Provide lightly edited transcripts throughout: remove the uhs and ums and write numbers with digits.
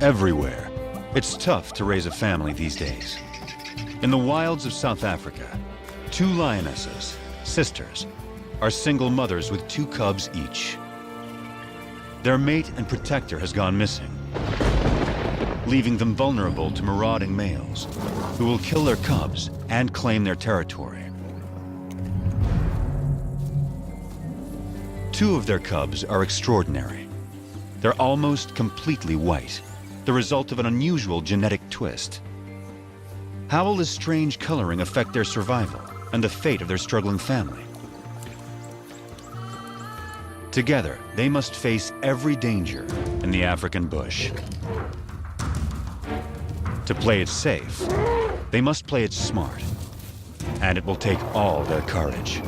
everywhere. It's tough to raise a family these days. In the wilds of South Africa, 2 lionesses, sisters, are single mothers with 2 cubs each. Their mate and protector has gone missing, leaving them vulnerable to marauding males who will kill their cubs and claim their territory. 2 of their cubs are extraordinary. They're almost completely white, the result of an unusual genetic twist. How will this strange coloring affect their survival and the fate of their struggling family? Together, they must face every danger in the African bush. To play it safe, they must play it smart, and it will take all their courage.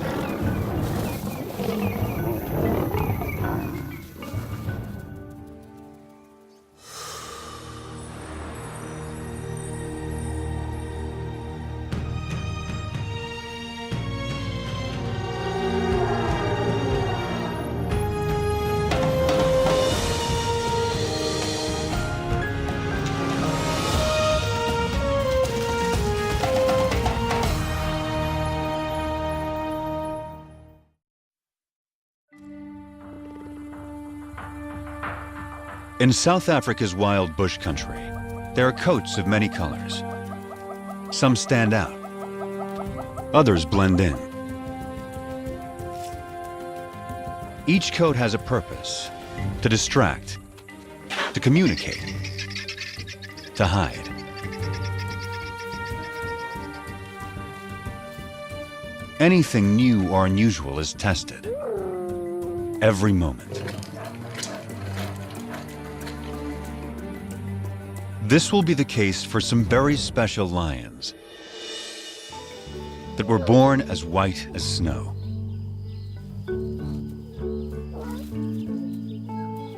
In South Africa's wild bush country, there are coats of many colors. Some stand out, others blend in. Each coat has a purpose: to distract, to communicate, to hide. Anything new or unusual is tested every moment. This will be the case for some very special lions that were born as white as snow.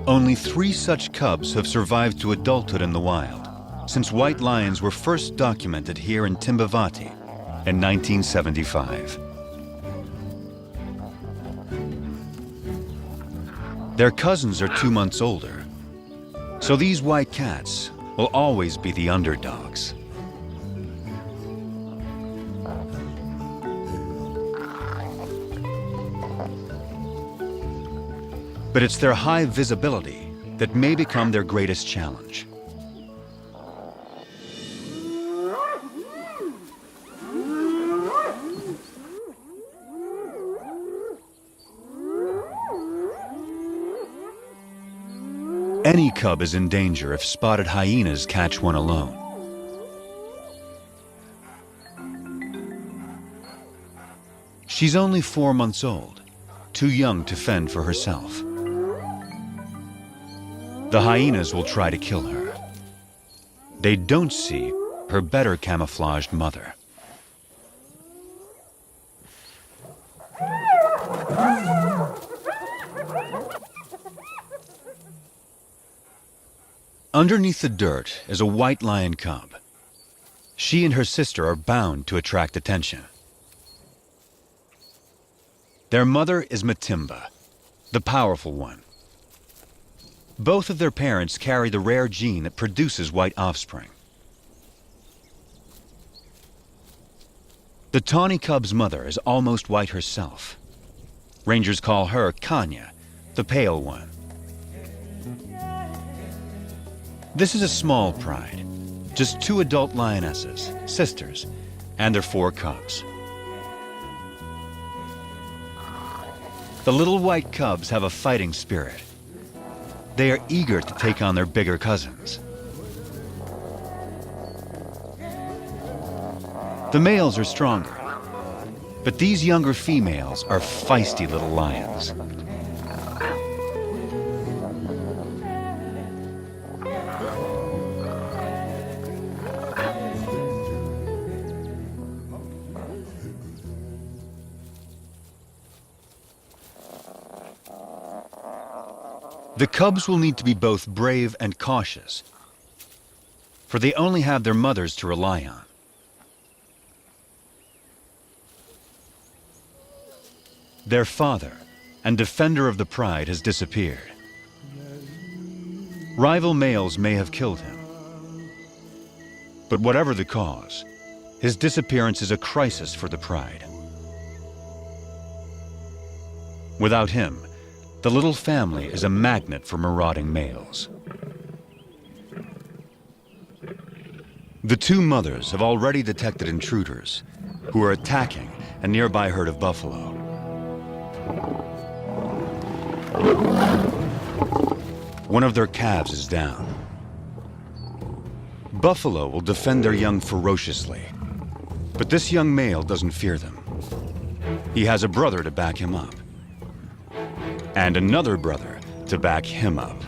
Only 3 such cubs have survived to adulthood in the wild since white lions were first documented here in Timbavati in 1975. Their cousins are 2 months older, so these white cats will always be the underdogs. But it's their high visibility that may become their greatest challenge. Any cub is in danger if spotted hyenas catch one alone. She's only 4 months old, too young to fend for herself. The hyenas will try to kill her. They don't see her better camouflaged mother. Underneath the dirt is a white lion cub. She and her sister are bound to attract attention. Their mother is Matimba, the powerful one. Both of their parents carry the rare gene that produces white offspring. The tawny cub's mother is almost white herself. Rangers call her Kanya, the pale one. This is a small pride, just 2 adult lionesses, sisters, and their 4 cubs. The little white cubs have a fighting spirit. They are eager to take on their bigger cousins. The males are stronger, but these younger females are feisty little lions. The cubs will need to be both brave and cautious, for they only have their mothers to rely on. Their father and defender of the pride has disappeared. Rival males may have killed him. But whatever the cause, his disappearance is a crisis for the pride. Without him, the little family is a magnet for marauding males. The two mothers have already detected intruders who are attacking a nearby herd of buffalo. One of their calves is down. Buffalo will defend their young ferociously, but this young male doesn't fear them. He has a brother to back him up, and another brother to back him up.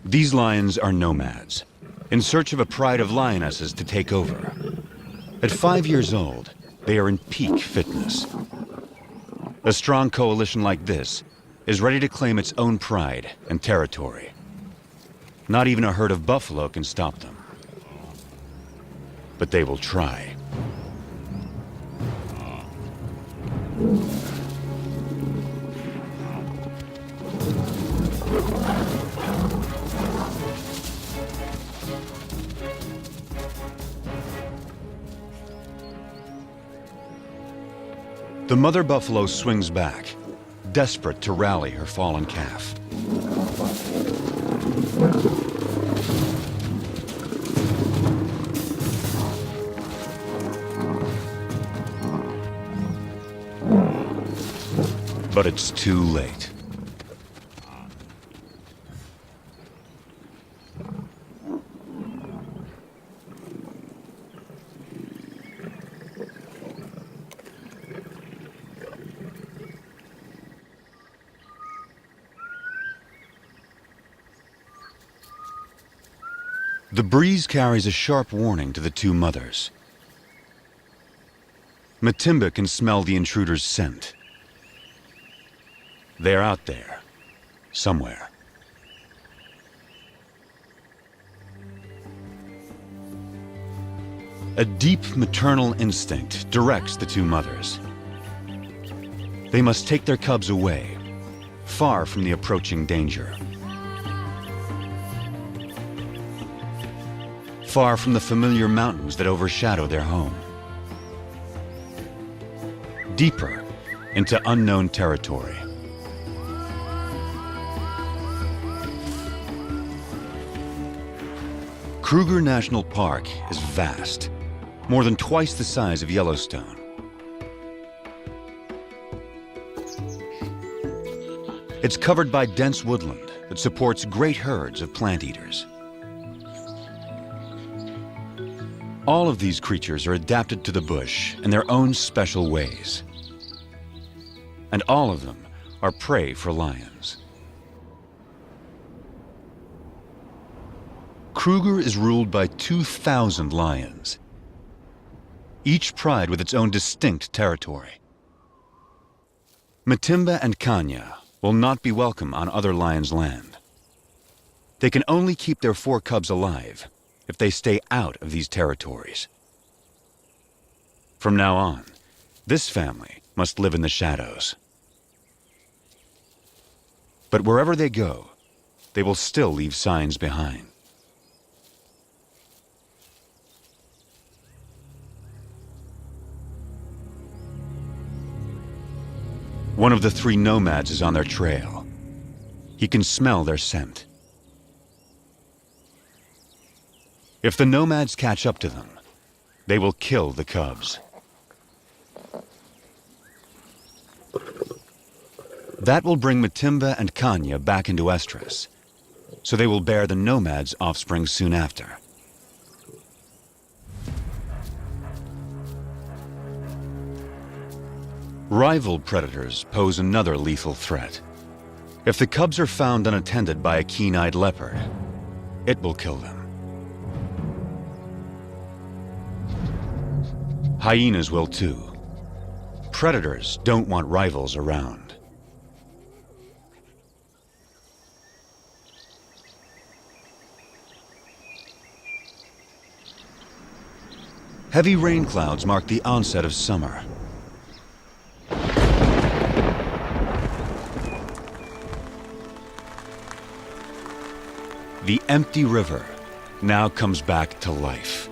These lions are nomads, in search of a pride of lionesses to take over. At 5 years old, they are in peak fitness. A strong coalition like this is ready to claim its own pride and territory. Not even a herd of buffalo can stop them. But they will try. The mother buffalo swings back, desperate to rally her fallen calf. But it's too late. The breeze carries a sharp warning to the two mothers. Matimba can smell the intruder's scent. They're out there, somewhere. A deep maternal instinct directs the two mothers. They must take their cubs away, far from the approaching danger. Far from the familiar mountains that overshadow their home. Deeper into unknown territory. Kruger National Park is vast, more than twice the size of Yellowstone. It's covered by dense woodland that supports great herds of plant eaters. All of these creatures are adapted to the bush in their own special ways. And all of them are prey for lions. Kruger is ruled by 2,000 lions, each pride with its own distinct territory. Matimba and Kanya will not be welcome on other lions' land. They can only keep their 4 cubs alive if they stay out of these territories. From now on, this family must live in the shadows. But wherever they go, they will still leave signs behind. One of the 3 nomads is on their trail. He can smell their scent. If the nomads catch up to them, they will kill the cubs. That will bring Matimba and Kanya back into estrus, so they will bear the nomads' offspring soon after. Rival predators pose another lethal threat. If the cubs are found unattended by a keen-eyed leopard, it will kill them. Hyenas will too. Predators don't want rivals around. Heavy rain clouds mark the onset of summer. The empty river now comes back to life.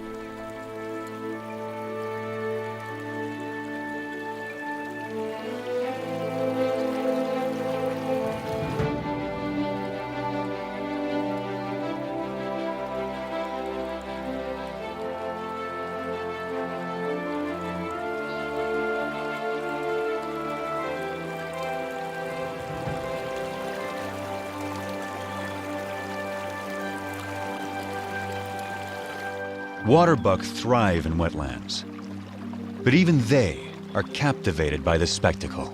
Waterbuck thrive in wetlands, but even they are captivated by this spectacle.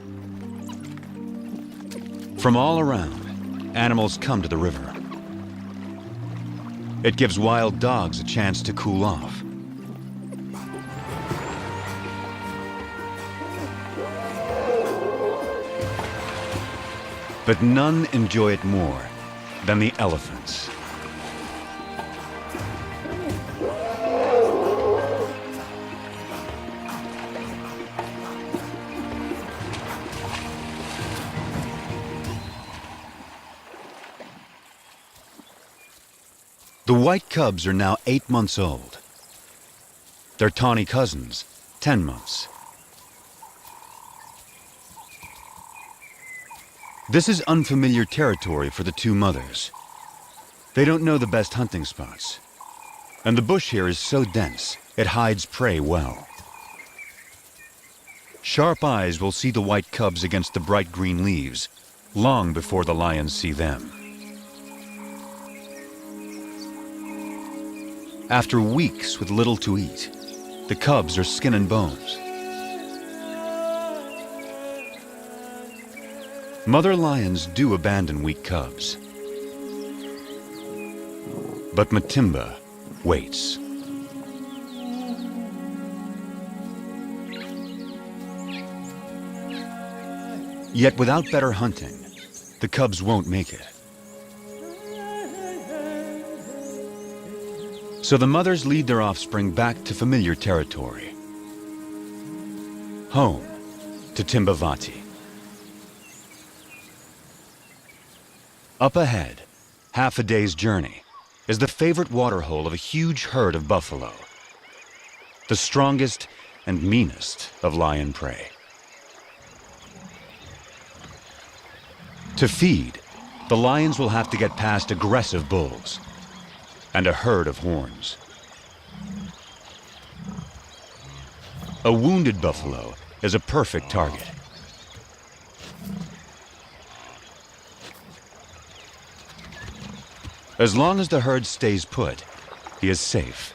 From all around, animals come to the river. It gives wild dogs a chance to cool off. But none enjoy it more than the elephants. The white cubs are now 8 months old. Their tawny cousins, 10 months. This is unfamiliar territory for the two mothers. They don't know the best hunting spots, and the bush here is so dense, it hides prey well. Sharp eyes will see the white cubs against the bright green leaves, long before the lions see them. After weeks with little to eat, the cubs are skin and bones. Mother lions do abandon weak cubs. But Matimba waits. Yet without better hunting, the cubs won't make it. So the mothers lead their offspring back to familiar territory. Home to Timbavati. Up ahead, half a day's journey, is the favorite waterhole of a huge herd of buffalo, the strongest and meanest of lion prey. To feed, the lions will have to get past aggressive bulls and a herd of horns. A wounded buffalo is a perfect target. As long as the herd stays put, he is safe.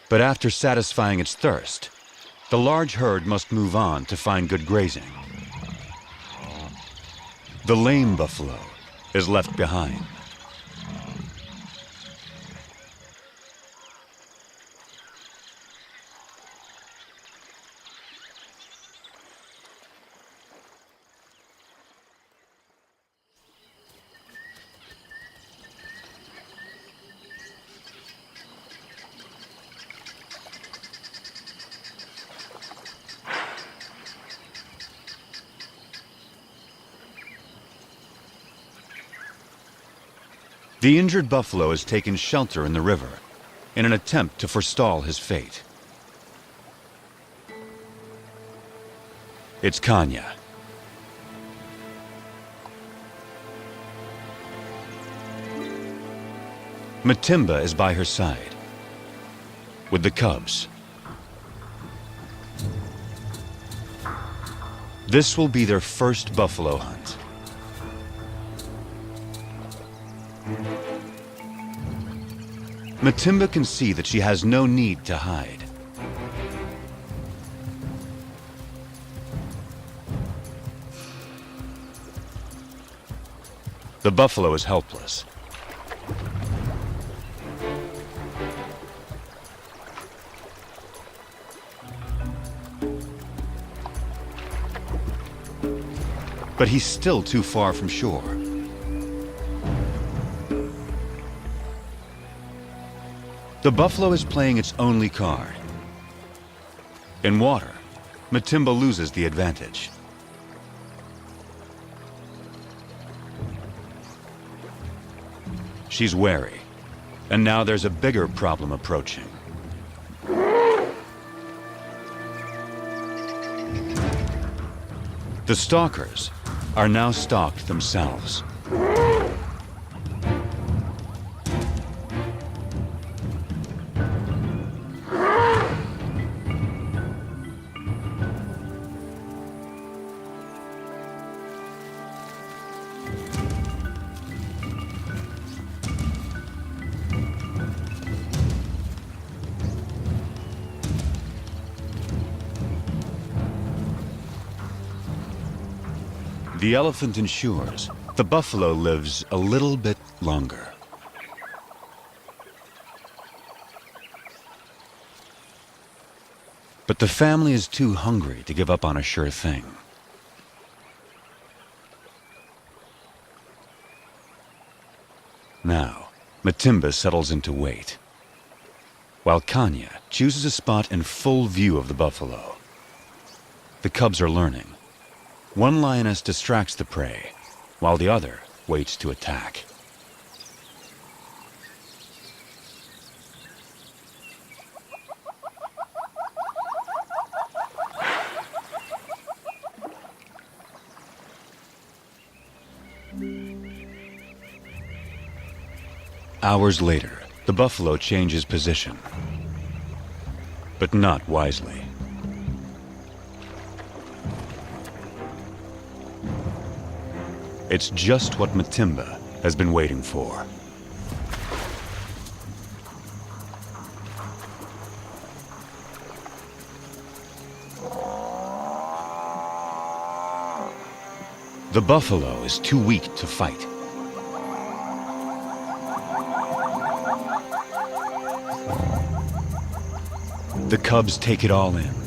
But after satisfying its thirst, the large herd must move on to find good grazing. The lame buffalo is left behind. The injured buffalo has taken shelter in the river in an attempt to forestall his fate. It's Kanya. Matimba is by her side, with the cubs. This will be their first buffalo hunt. Matimba can see that she has no need to hide. The buffalo is helpless. But he's still too far from shore. The buffalo is playing its only card. In water, Matimba loses the advantage. she's wary. And now there's a bigger problem approaching. The stalkers are now stalked themselves. The elephant ensures the buffalo lives a little bit longer. But the family is too hungry to give up on a sure thing. Now, Matimba settles in to wait, while Kanya chooses a spot in full view of the buffalo. The cubs are learning. One lioness distracts the prey, while the other waits to attack. Hours later, the buffalo changes position, but not wisely. It's just what Matimba has been waiting for. The buffalo is too weak to fight. The cubs take it all in.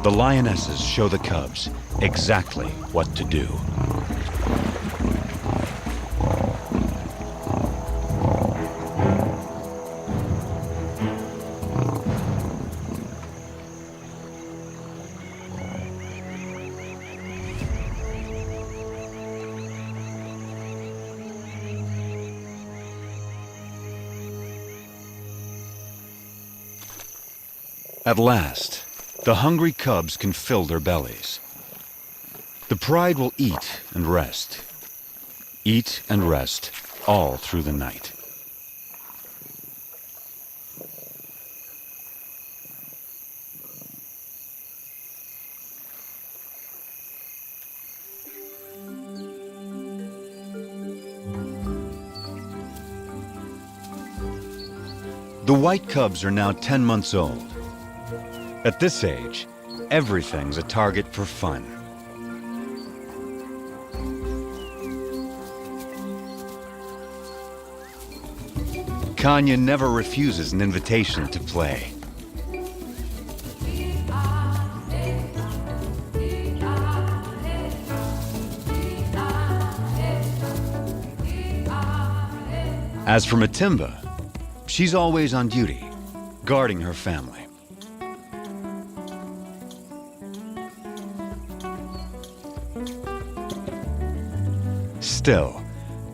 The lionesses show the cubs exactly what to do. At last, the hungry cubs can fill their bellies. The pride will eat and rest all through the night. The white cubs are now 10 months old. At this age, everything's a target for fun. Kanya never refuses an invitation to play. As for Matimba, she's always on duty, guarding her family. Still,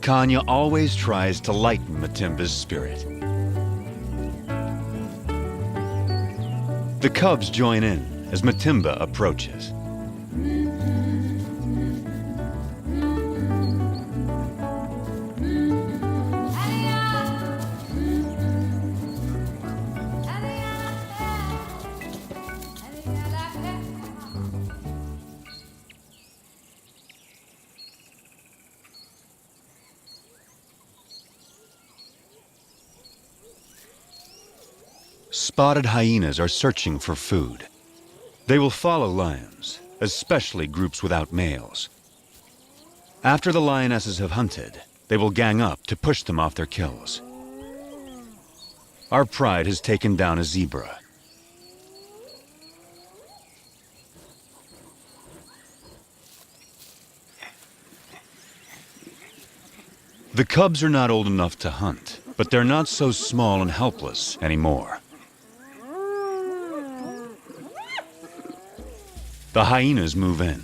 Kanya always tries to lighten Matimba's spirit. The cubs join in as Matimba approaches. Spotted hyenas are searching for food. They will follow lions, especially groups without males. After the lionesses have hunted, they will gang up to push them off their kills. Our pride has taken down a zebra. The cubs are not old enough to hunt, but they're not so small and helpless anymore. The hyenas move in.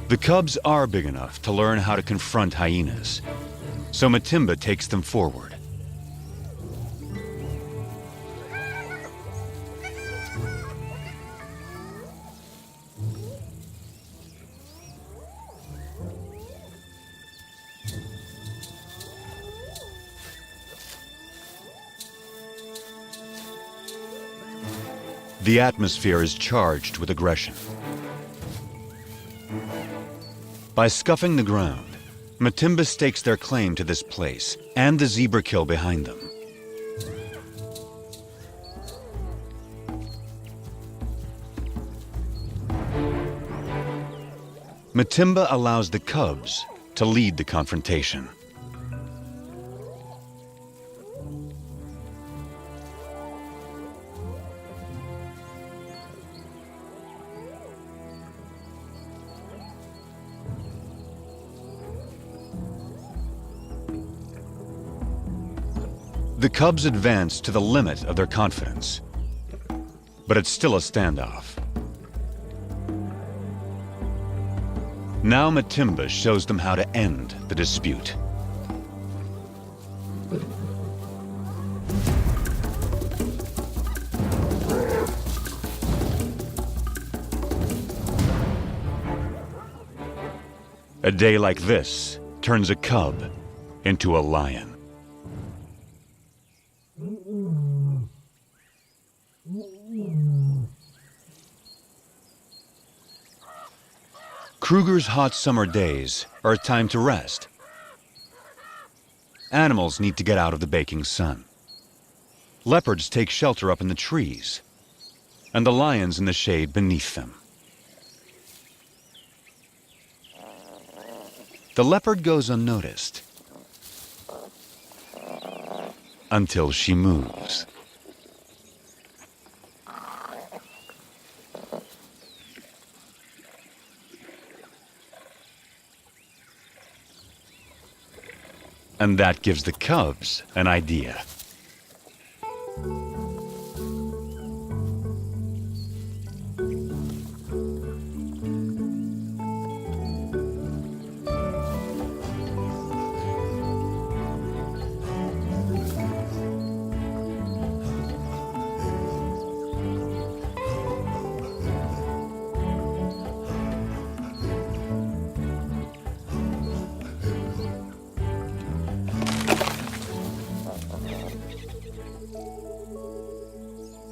The cubs are big enough to learn how to confront hyenas, so Matimba takes them forward. The atmosphere is charged with aggression. By scuffing the ground, Matimba stakes their claim to this place and the zebra kill behind them. Matimba allows the cubs to lead the confrontation. The cubs advance to the limit of their confidence, but it's still a standoff. Now Matimba shows them how to end the dispute. A day like this turns a cub into a lion. Kruger's hot summer days are a time to rest. Animals need to get out of the baking sun. Leopards take shelter up in the trees, and the lions in the shade beneath them. The leopard goes unnoticed until she moves. And that gives the cubs an idea.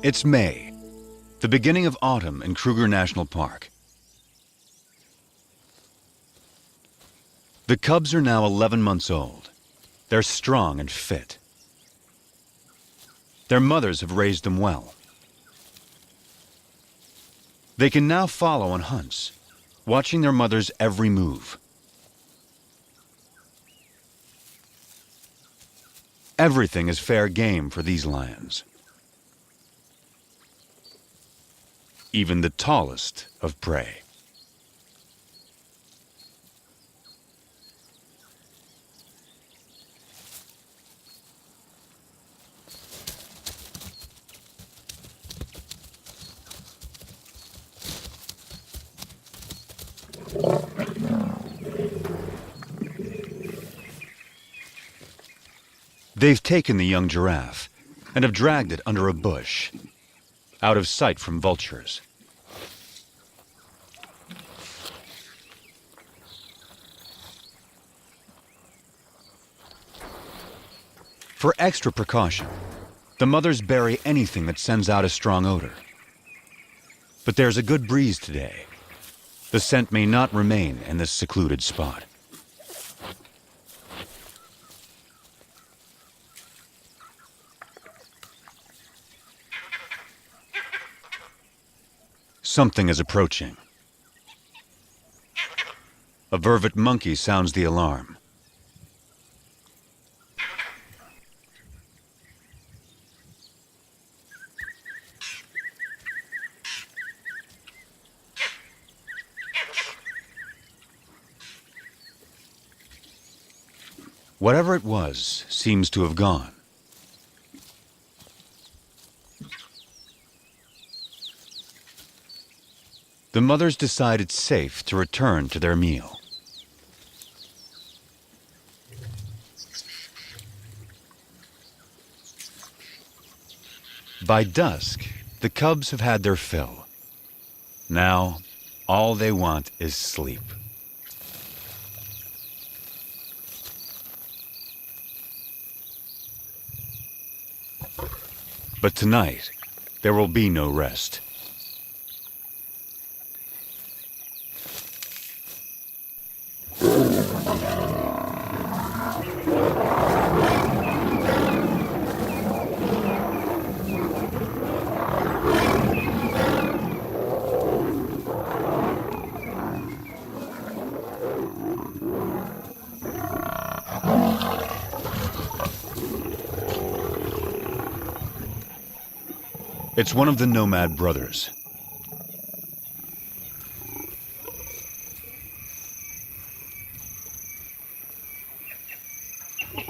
It's May, the beginning of autumn in Kruger National Park. The cubs are now 11 months old. They're strong and fit. Their mothers have raised them well. They can now follow on hunts, watching their mother's every move. Everything is fair game for these lions. Even the tallest of prey. They've taken the young giraffe and have dragged it under a bush, out of sight from vultures. For extra precaution, the mothers bury anything that sends out a strong odor. But there's a good breeze today. The scent may not remain in this secluded spot. Something is approaching. A vervet monkey sounds the alarm. Whatever it was seems to have gone. the mothers decide it's safe to return to their meal. By dusk, the cubs have had their fill. Now, all they want is sleep. But tonight, there will be no rest. It's one of the nomad brothers.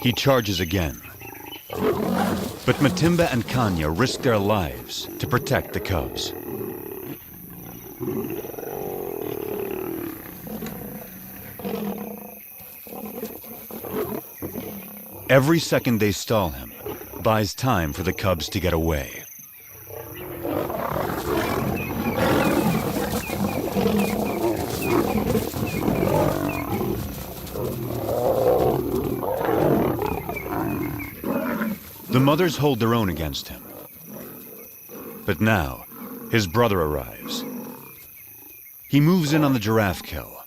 He charges again. But Matimba and Kanya risk their lives to protect the cubs. Every second they stall him buys time for the cubs to get away. The mothers hold their own against him. But now, his brother arrives. He moves in on the giraffe kill.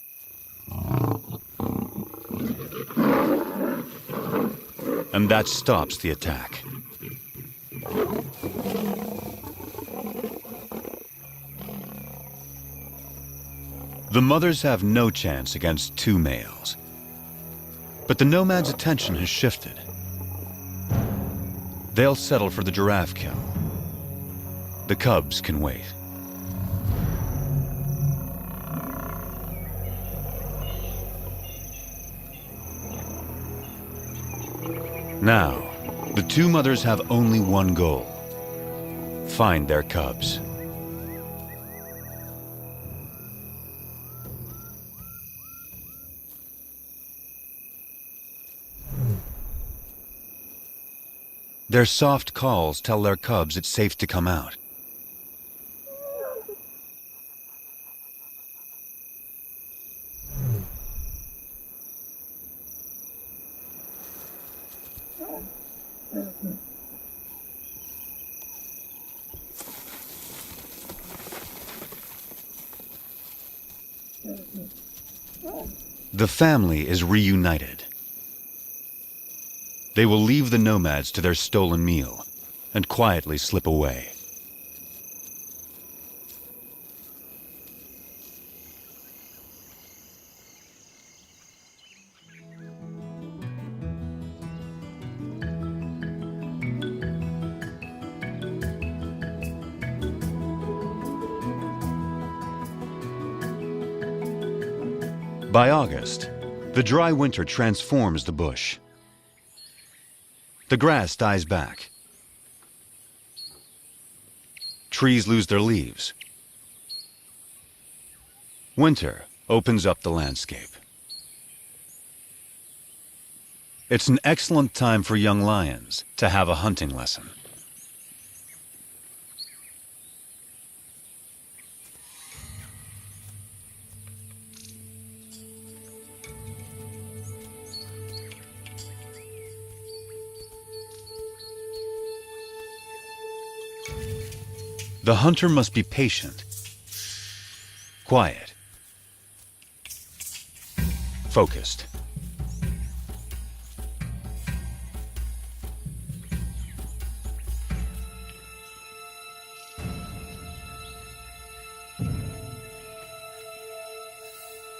And that stops the attack. The mothers have no chance against two males. But the nomad's attention has shifted. They'll settle for the giraffe kill. The cubs can wait. Now, the two mothers have only one goal: find their cubs. Their soft calls tell their cubs it's safe to come out. The family is reunited. They will leave the nomads to their stolen meal and quietly slip away. By August, the dry winter transforms the bush. The grass dies back. Trees lose their leaves. Winter opens up the landscape. It's an excellent time for young lions to have a hunting lesson. The hunter must be patient, quiet, focused.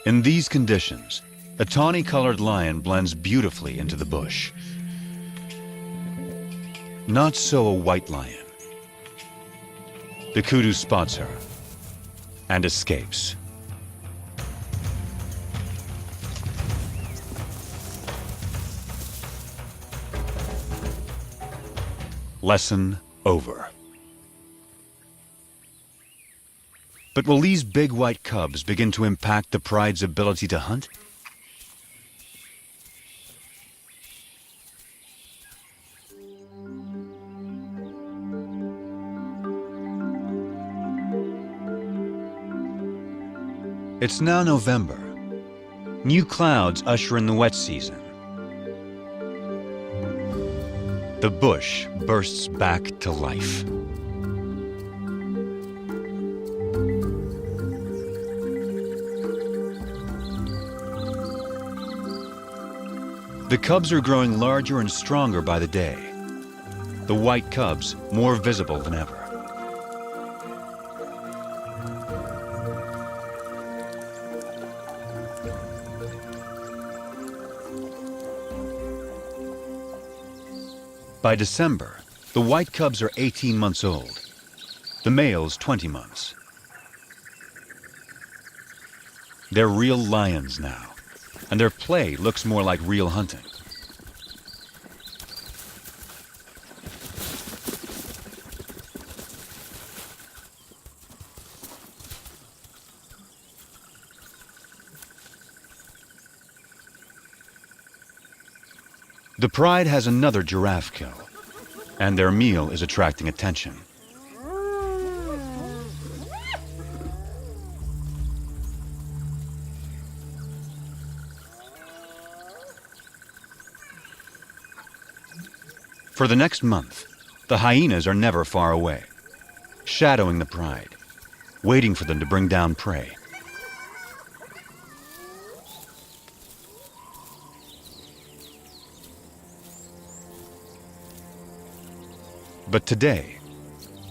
In these conditions, a tawny-colored lion blends beautifully into the bush. Not so a white lion. The kudu spots her and escapes. Lesson over. But will these big white cubs begin to impact the pride's ability to hunt? It's now November. New clouds usher in the wet season. The bush bursts back to life. The cubs are growing larger and stronger by the day. The white cubs more visible than ever. By December, the white cubs are 18 months old, the males 20 months. They're real lions now, and their play looks more like real hunting. The pride has another giraffe kill, and their meal is attracting attention. For the next month, the hyenas are never far away, shadowing the pride, waiting for them to bring down prey. But today,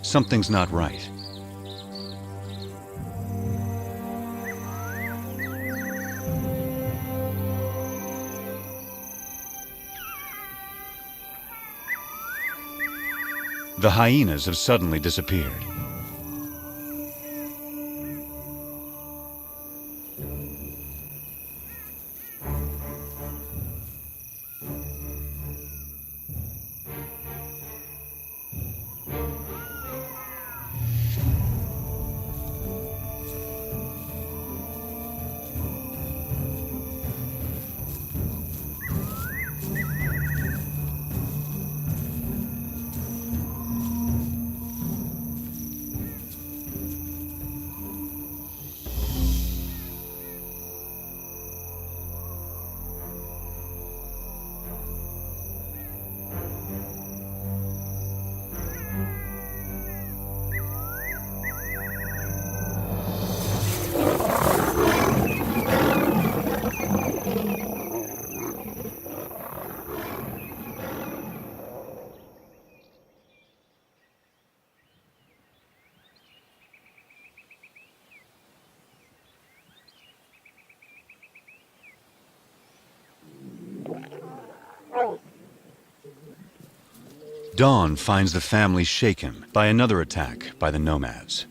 something's not right. The hyenas have suddenly disappeared. Dawn finds the family shaken by another attack by the nomads.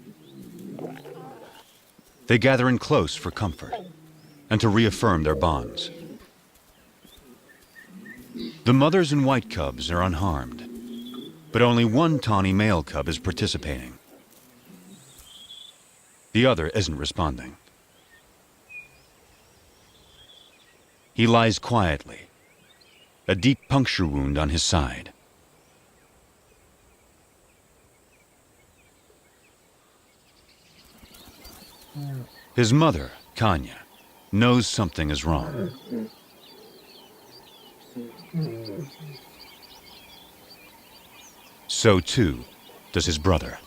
They gather in close for comfort and to reaffirm their bonds. The mothers and white cubs are unharmed, but only one tawny male cub is participating. The other isn't responding. He lies quietly, a deep puncture wound on his side. His mother, Kanya, knows something is wrong. So too does his brother.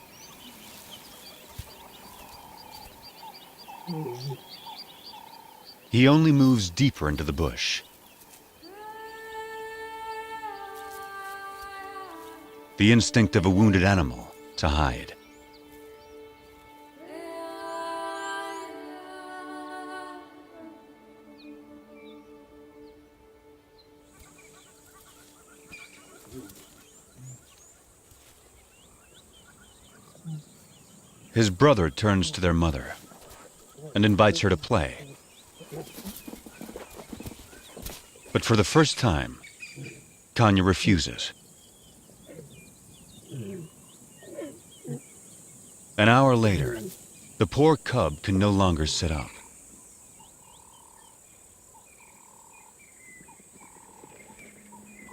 He only moves deeper into the bush. The instinct of a wounded animal to hide. His brother turns to their mother and invites her to play. But for the first time, Kanya refuses. An hour later, The poor cub can no longer sit up.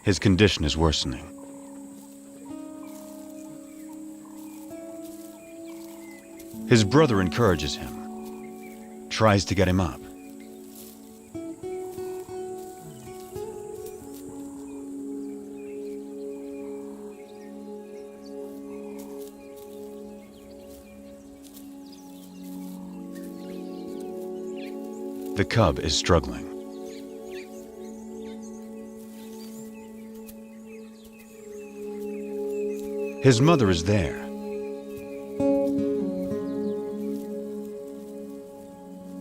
His condition is worsening. His brother encourages him, tries to get him up. The cub is struggling. His mother is there.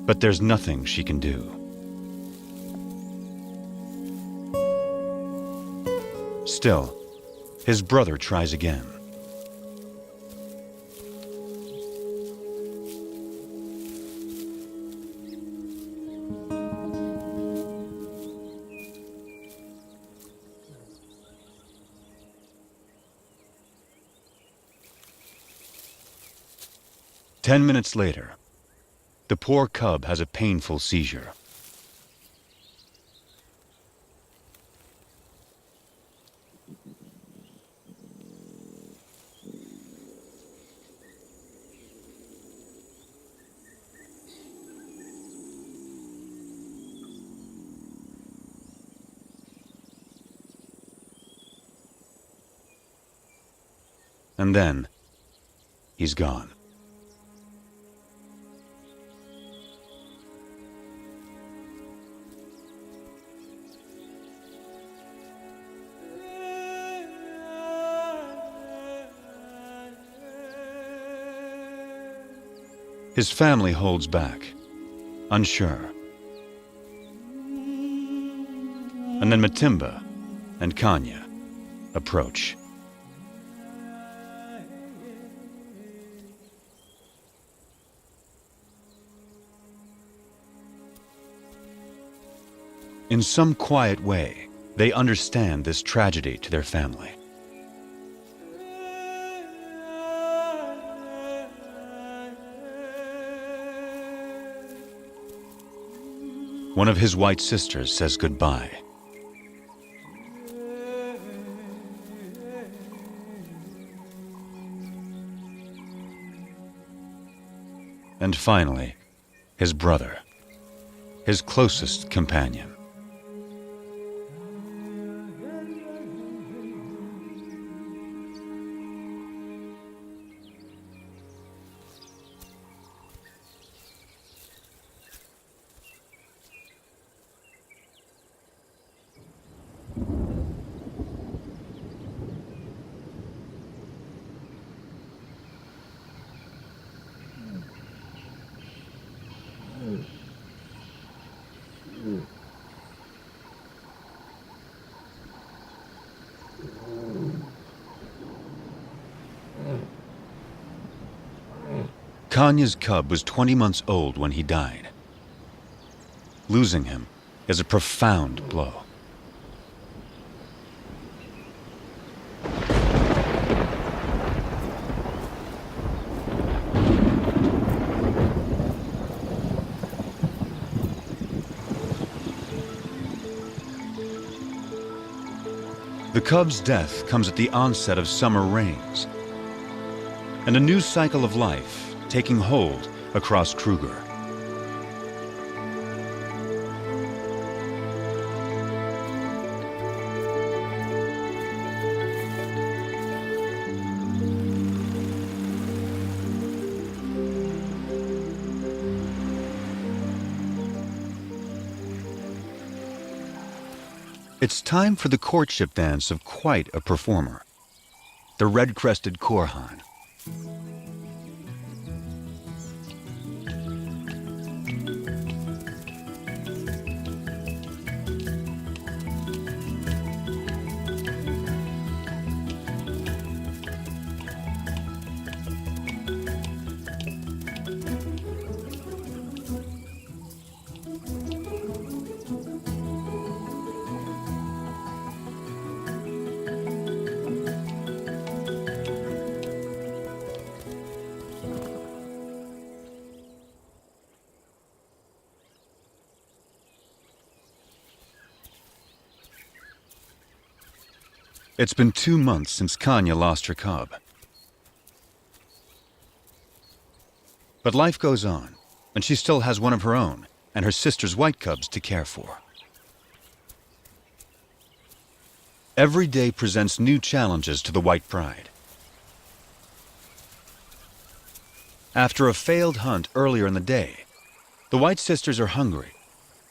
But there's nothing she can do. Still, his brother tries again. Ten minutes later, the poor cub has a painful seizure. And then, he's gone. His family holds back, unsure. And then Matimba and Kanya approach. In some quiet way, they understand this tragedy to their family. One of his white sisters says goodbye. And finally, his brother, his closest companion. Kanya's cub was 20 months old when he died. Losing him is a profound blow. The cub's death comes at the onset of summer rains, and a new cycle of life taking hold across Kruger. It's time for the courtship dance of quite a performer, the red-crested Korhan. It's been 2 months since Kanya lost her cub. But life goes on, and she still has one of her own and her sister's white cubs to care for. Every day presents new challenges to the white pride. After a failed hunt earlier in the day, the white sisters are hungry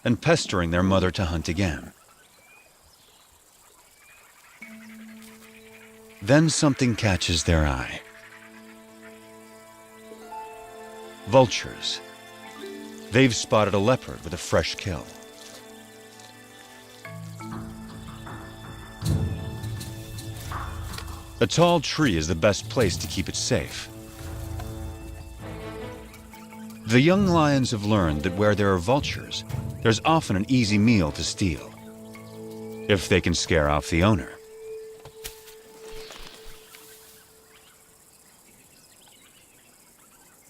and pestering their mother to hunt again. Then something catches their eye. Vultures. They've spotted a leopard with a fresh kill. A tall tree is the best place to keep it safe. The young lions have learned that where there are vultures, there's often an easy meal to steal, if they can scare off the owner.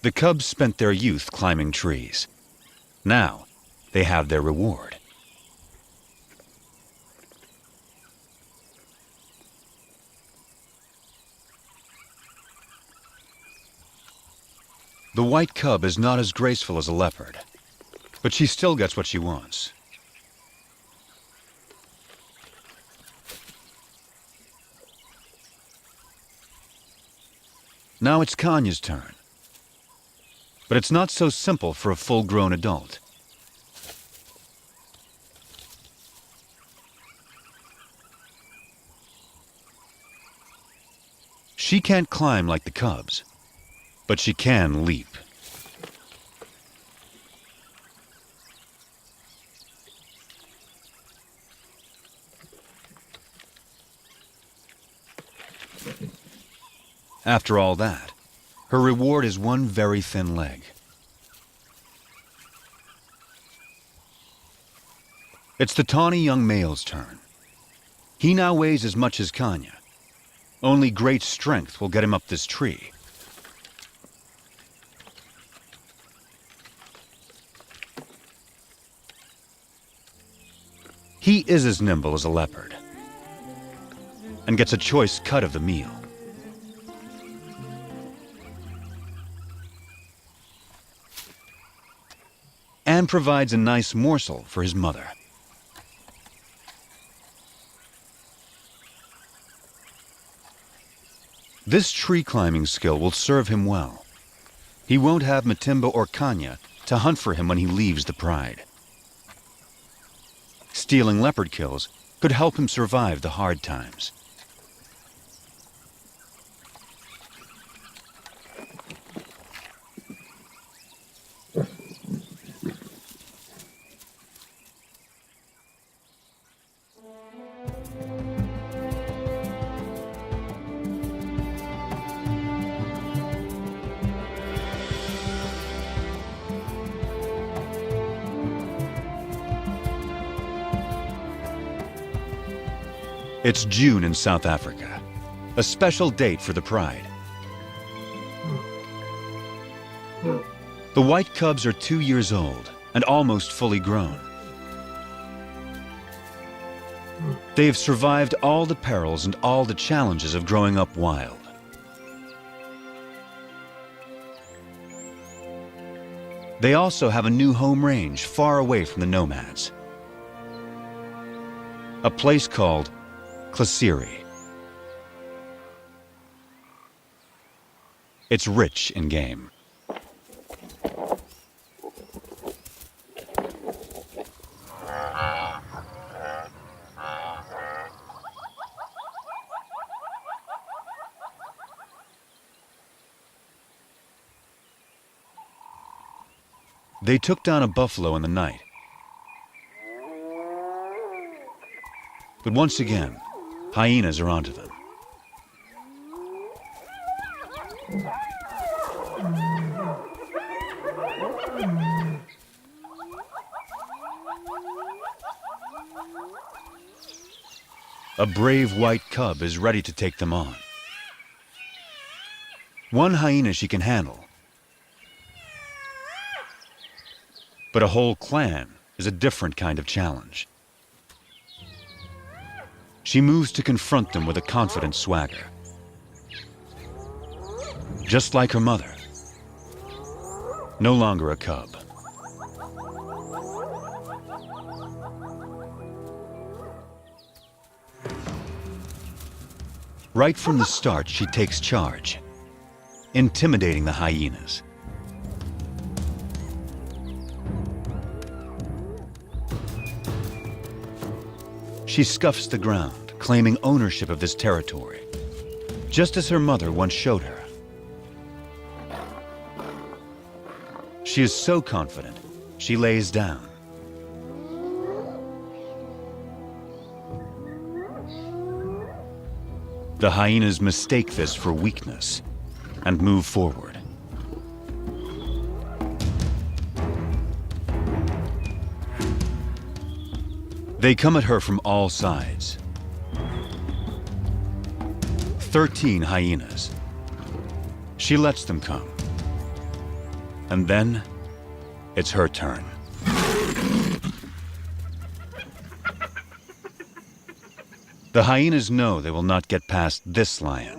The cubs spent their youth climbing trees. Now, they have their reward. The white cub is not as graceful as a leopard, but she still gets what she wants. Now it's Kanya's turn. But it's not so simple for a full-grown adult. She can't climb like the cubs, but she can leap. After all that, her reward is one very thin leg. It's the tawny young male's turn. He now weighs as much as Kanya. Only great strength will get him up this tree. He is as nimble as a leopard and gets a choice cut of the meal. And provides a nice morsel for his mother. This tree climbing skill will serve him well. He won't have Matimba or Kanya to hunt for him when he leaves the pride. Stealing leopard kills could help him survive the hard times. It's June in South Africa, a special date for the pride. The white cubs are 2 years old and almost fully grown. They have survived all the perils and all the challenges of growing up wild. They also have a new home range far away from the nomads. A place called Klasiri. It's rich in game. They took down a buffalo in the night. But once again, hyenas are onto them. A brave white cub is ready to take them on. One hyena she can handle, but a whole clan is a different kind of challenge. She moves to confront them with a confident swagger. Just like her mother. No longer a cub. Right from the start, she takes charge, intimidating the hyenas. She scuffs the ground, claiming ownership of this territory, just as her mother once showed her. She is so confident, she lays down. The hyenas mistake this for weakness and move forward. They come at her from all sides. 13 hyenas. She lets them come. And then, it's her turn. The hyenas know they will not get past this lion.